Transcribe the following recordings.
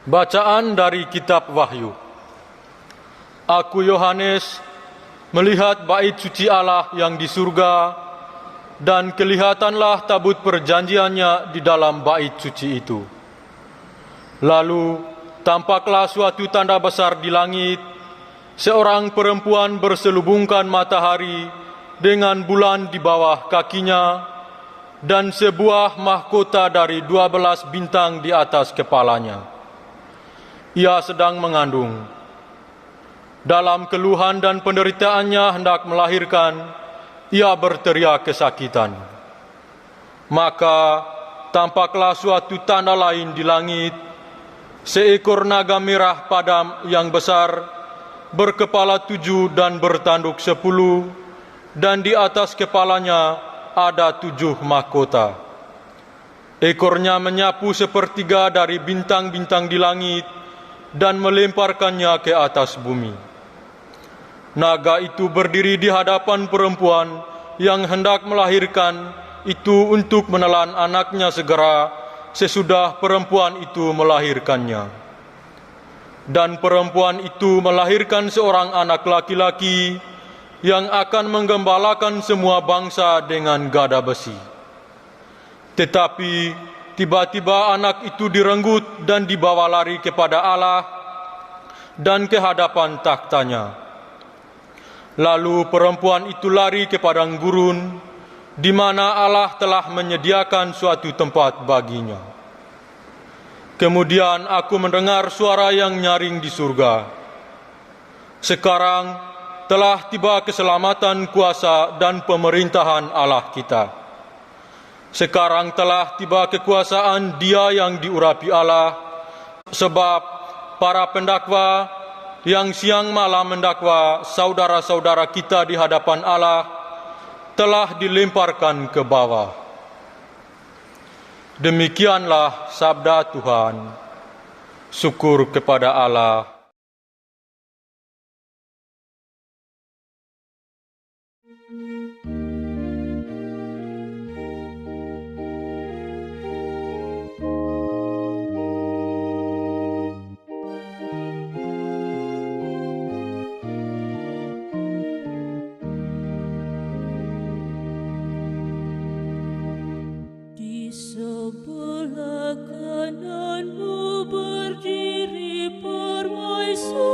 Bacaan dari Kitab Wahyu. Aku Yohanes melihat bait suci Allah yang di surga, dan kelihatanlah tabut perjanjiannya di dalam bait suci itu. Lalu tampaklah suatu tanda besar di langit, seorang perempuan berselubungkan matahari dengan bulan di bawah kakinya, dan sebuah mahkota dari 12 bintang di atas kepalanya. Ia sedang mengandung. Dalam keluhan dan penderitaannya hendak melahirkan, ia berteriak kesakitan. Maka tampaklah suatu tanda lain di langit, seekor naga merah padam yang besar, berkepala 7 dan bertanduk 10, dan di atas kepalanya ada 7 mahkota. Ekornya menyapu sepertiga dari bintang-bintang di langit, dan melemparkannya ke atas bumi. Naga itu berdiri di hadapan perempuan yang hendak melahirkan itu untuk menelan anaknya segera sesudah perempuan itu melahirkannya. Dan perempuan itu melahirkan seorang anak laki-laki yang akan menggembalakan semua bangsa dengan gada besi. Tetapi tiba-tiba anak itu direnggut dan dibawa lari kepada Allah dan ke hadapan takhtanya. Lalu perempuan itu lari ke padang gurun, di mana Allah telah menyediakan suatu tempat baginya. Kemudian aku mendengar suara yang nyaring di surga. Sekarang telah tiba keselamatan, kuasa dan pemerintahan Allah kita. Sekarang telah tiba kekuasaan Dia yang diurapi Allah, sebab para pendakwa yang siang malam mendakwa saudara-saudara kita di hadapan Allah telah dilemparkan ke bawah. Demikianlah sabda Tuhan. Syukur kepada Allah. Sebelah kananmu berdiri permaisuri,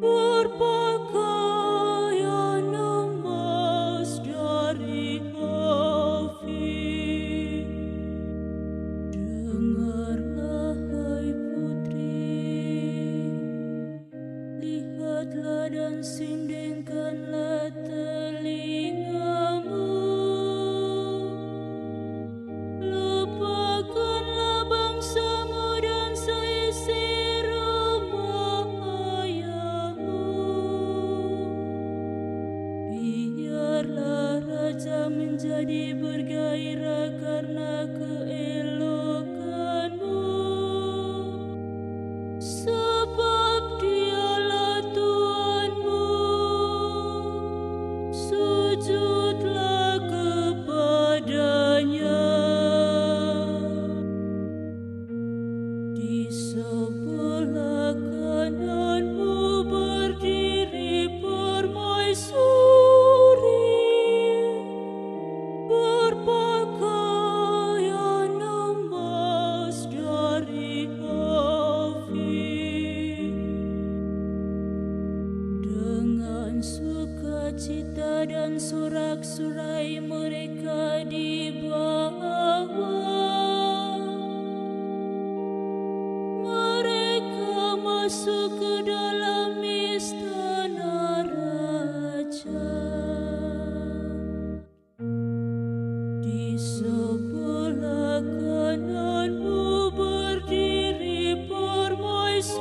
berpakaian emas dari api. Dengarlah hai putri, lihatlah dan sindingkanlah telingamu. Lupakanlah bangsamu dan seisi rumah ayahmu. Biarlah raja menjadi bergairah karena keelokanmu, sebab Dialah Tuhanmu. Sujudlah kepadanya. Di sebelah kananmu berdiri permaisuri, berpakaian emas dari api. Dengan sukacita dan sorak-sorai mereka dibawa. Masuk ke dalam istana raja. Di sebelah kananmu berdiri permaisuri,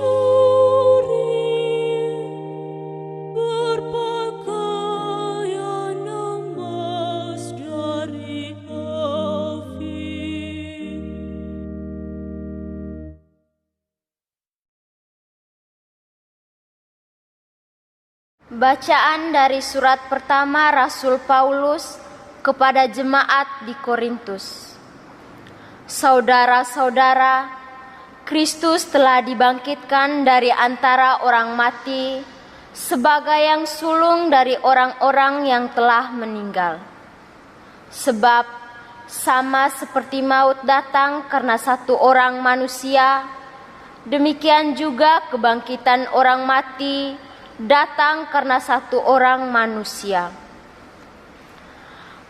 berpakaian emas dari api. Bacaan dari surat pertama Rasul Paulus kepada jemaat di Korintus. Saudara-saudara, Kristus telah dibangkitkan dari antara orang mati sebagai yang sulung dari orang-orang yang telah meninggal. Sebab sama seperti maut datang karena satu orang manusia, demikian juga kebangkitan orang mati datang karena satu orang manusia.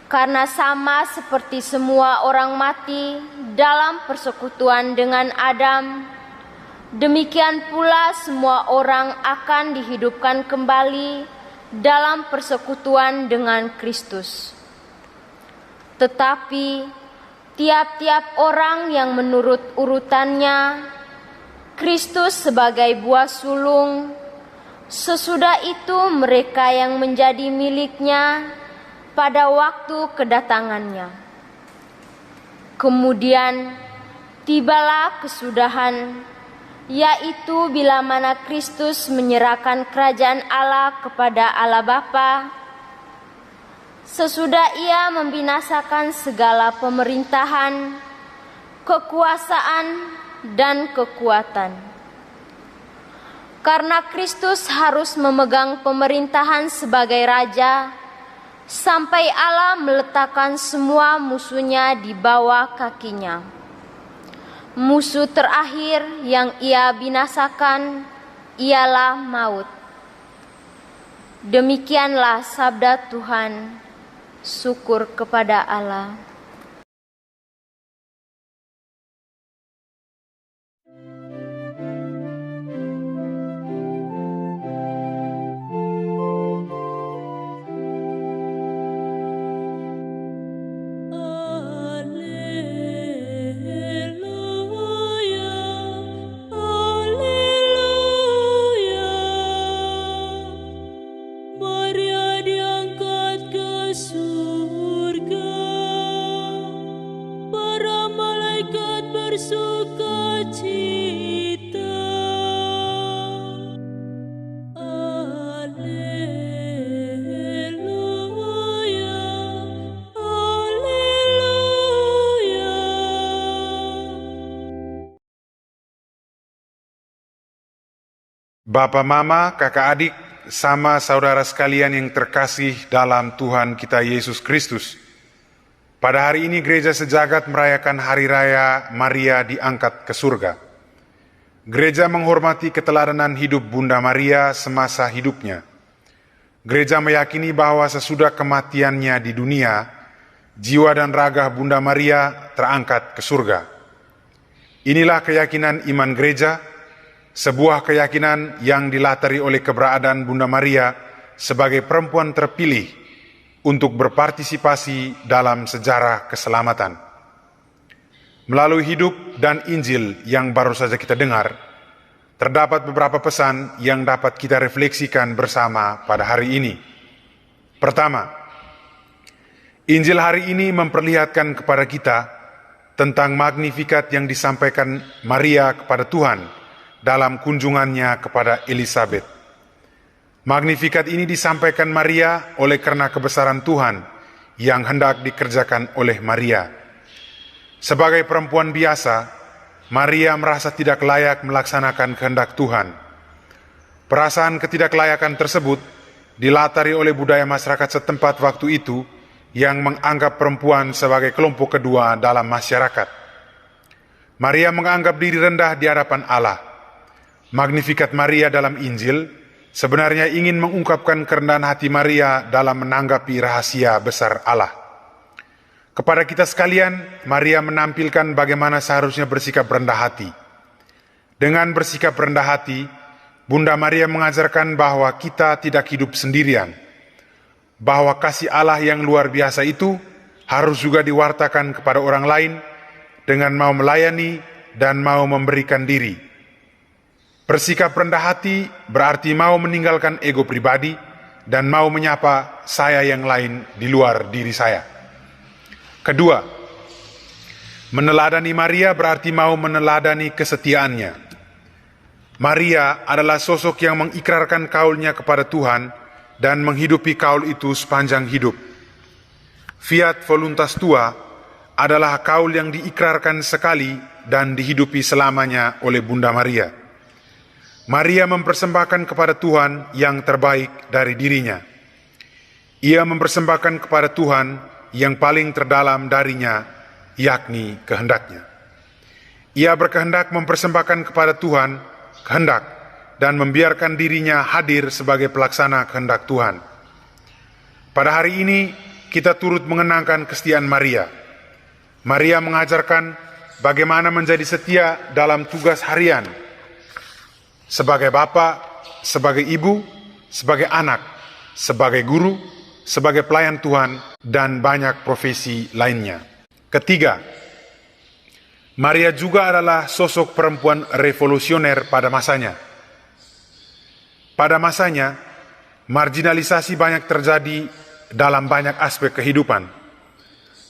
Karena sama seperti semua orang mati dalam persekutuan dengan Adam, demikian pula semua orang akan dihidupkan kembali dalam persekutuan dengan Kristus. Tetapi tiap-tiap orang yang menurut urutannya, Kristus sebagai buah sulung, sesudah itu mereka yang menjadi miliknya pada waktu kedatangannya. Kemudian tibalah kesudahan, yaitu bila mana Kristus menyerahkan kerajaan Allah kepada Allah Bapa, sesudah Ia membinasakan segala pemerintahan, kekuasaan, dan kekuatan. Karena Kristus harus memegang pemerintahan sebagai Raja, sampai Allah meletakkan semua musuhnya di bawah kakinya. Musuh terakhir yang Ia binasakan ialah maut. Demikianlah sabda Tuhan. Syukur kepada Allah. Bapak, Mama, kakak adik, sama saudara sekalian yang terkasih dalam Tuhan kita Yesus Kristus. Pada hari ini gereja sejagat merayakan Hari Raya Maria diangkat ke surga. Gereja menghormati keteladanan hidup Bunda Maria semasa hidupnya. Gereja meyakini bahwa sesudah kematiannya di dunia, jiwa dan raga Bunda Maria terangkat ke surga. Inilah keyakinan iman gereja, sebuah keyakinan yang dilatari oleh keberadaan Bunda Maria sebagai perempuan terpilih untuk berpartisipasi dalam sejarah keselamatan. Melalui hidup dan Injil yang baru saja kita dengar, terdapat beberapa pesan yang dapat kita refleksikan bersama pada hari ini. Pertama, Injil hari ini memperlihatkan kepada kita tentang Magnificat yang disampaikan Maria kepada Tuhan dalam kunjungannya kepada Elisabet. Magnificat ini disampaikan Maria oleh karena kebesaran Tuhan yang hendak dikerjakan oleh Maria. Sebagai perempuan biasa, Maria merasa tidak layak melaksanakan kehendak Tuhan. Perasaan ketidaklayakan tersebut dilatari oleh budaya masyarakat setempat waktu itu yang menganggap perempuan sebagai kelompok kedua dalam masyarakat. Maria menganggap diri rendah di hadapan Allah. Magnificat Maria dalam Injil sebenarnya ingin mengungkapkan kerendahan hati Maria dalam menanggapi rahasia besar Allah. Kepada kita sekalian, Maria menampilkan bagaimana seharusnya bersikap rendah hati. Dengan bersikap rendah hati, Bunda Maria mengajarkan bahwa kita tidak hidup sendirian, bahwa kasih Allah yang luar biasa itu harus juga diwartakan kepada orang lain dengan mau melayani dan mau memberikan diri. Bersikap rendah hati berarti mau meninggalkan ego pribadi dan mau menyapa saya yang lain di luar diri saya. Kedua, meneladani Maria berarti mau meneladani kesetiaannya. Maria adalah sosok yang mengikrarkan kaulnya kepada Tuhan dan menghidupi kaul itu sepanjang hidup. Fiat voluntas tua adalah kaul yang diikrarkan sekali dan dihidupi selamanya oleh Bunda Maria. Maria mempersembahkan kepada Tuhan yang terbaik dari dirinya. Ia mempersembahkan kepada Tuhan yang paling terdalam darinya, yakni kehendaknya. Ia berkehendak mempersembahkan kepada Tuhan kehendak dan membiarkan dirinya hadir sebagai pelaksana kehendak Tuhan. Pada hari ini, kita turut mengenangkan kesetiaan Maria. Maria mengajarkan bagaimana menjadi setia dalam tugas harian, sebagai bapa, sebagai ibu, sebagai anak, sebagai guru, sebagai pelayan Tuhan, dan banyak profesi lainnya. Ketiga, Maria juga adalah sosok perempuan revolusioner pada masanya. Pada masanya, marginalisasi banyak terjadi dalam banyak aspek kehidupan.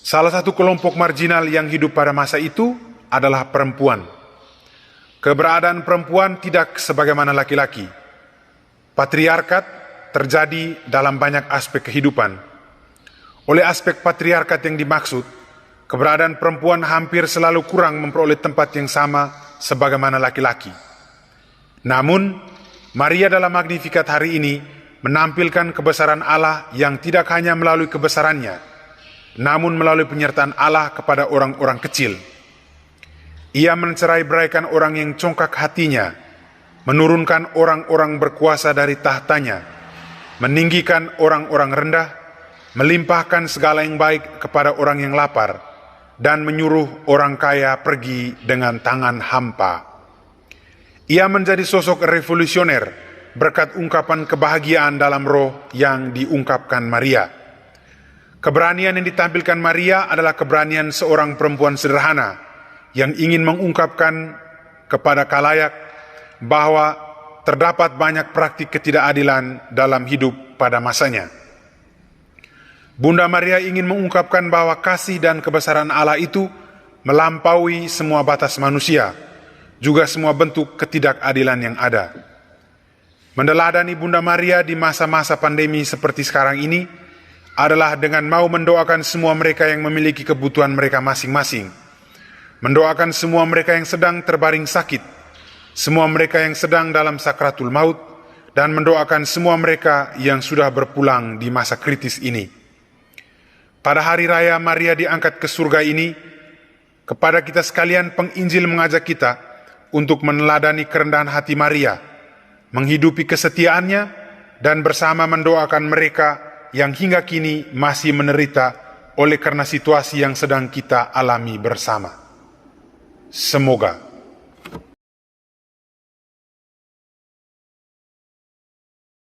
Salah satu kelompok marginal yang hidup pada masa itu adalah perempuan. Keberadaan perempuan tidak sebagaimana laki-laki. Patriarkat terjadi dalam banyak aspek kehidupan. Oleh aspek patriarkat yang dimaksud, keberadaan perempuan hampir selalu kurang memperoleh tempat yang sama sebagaimana laki-laki. Namun, Maria dalam Magnificat hari ini menampilkan kebesaran Allah yang tidak hanya melalui kebesarannya, namun melalui penyertaan Allah kepada orang-orang kecil. Ia mencerai-beraikan orang yang congkak hatinya, menurunkan orang-orang berkuasa dari tahtanya, meninggikan orang-orang rendah, melimpahkan segala yang baik kepada orang yang lapar, dan menyuruh orang kaya pergi dengan tangan hampa. Ia menjadi sosok revolusioner berkat ungkapan kebahagiaan dalam roh yang diungkapkan Maria. Keberanian yang ditampilkan Maria adalah keberanian seorang perempuan sederhana yang ingin mengungkapkan kepada khalayak bahwa terdapat banyak praktik ketidakadilan dalam hidup pada masanya. Bunda Maria ingin mengungkapkan bahwa kasih dan kebesaran Allah itu melampaui semua batas manusia, juga semua bentuk ketidakadilan yang ada. Meneladani Bunda Maria di masa-masa pandemi seperti sekarang ini adalah dengan mau mendoakan semua mereka yang memiliki kebutuhan mereka masing-masing, mendoakan semua mereka yang sedang terbaring sakit, semua mereka yang sedang dalam sakratul maut, dan mendoakan semua mereka yang sudah berpulang di masa kritis ini. Pada hari raya Maria diangkat ke surga ini, kepada kita sekalian penginjil mengajak kita untuk meneladani kerendahan hati Maria, menghidupi kesetiaannya, dan bersama mendoakan mereka yang hingga kini masih menderita oleh karena situasi yang sedang kita alami bersama. Semoga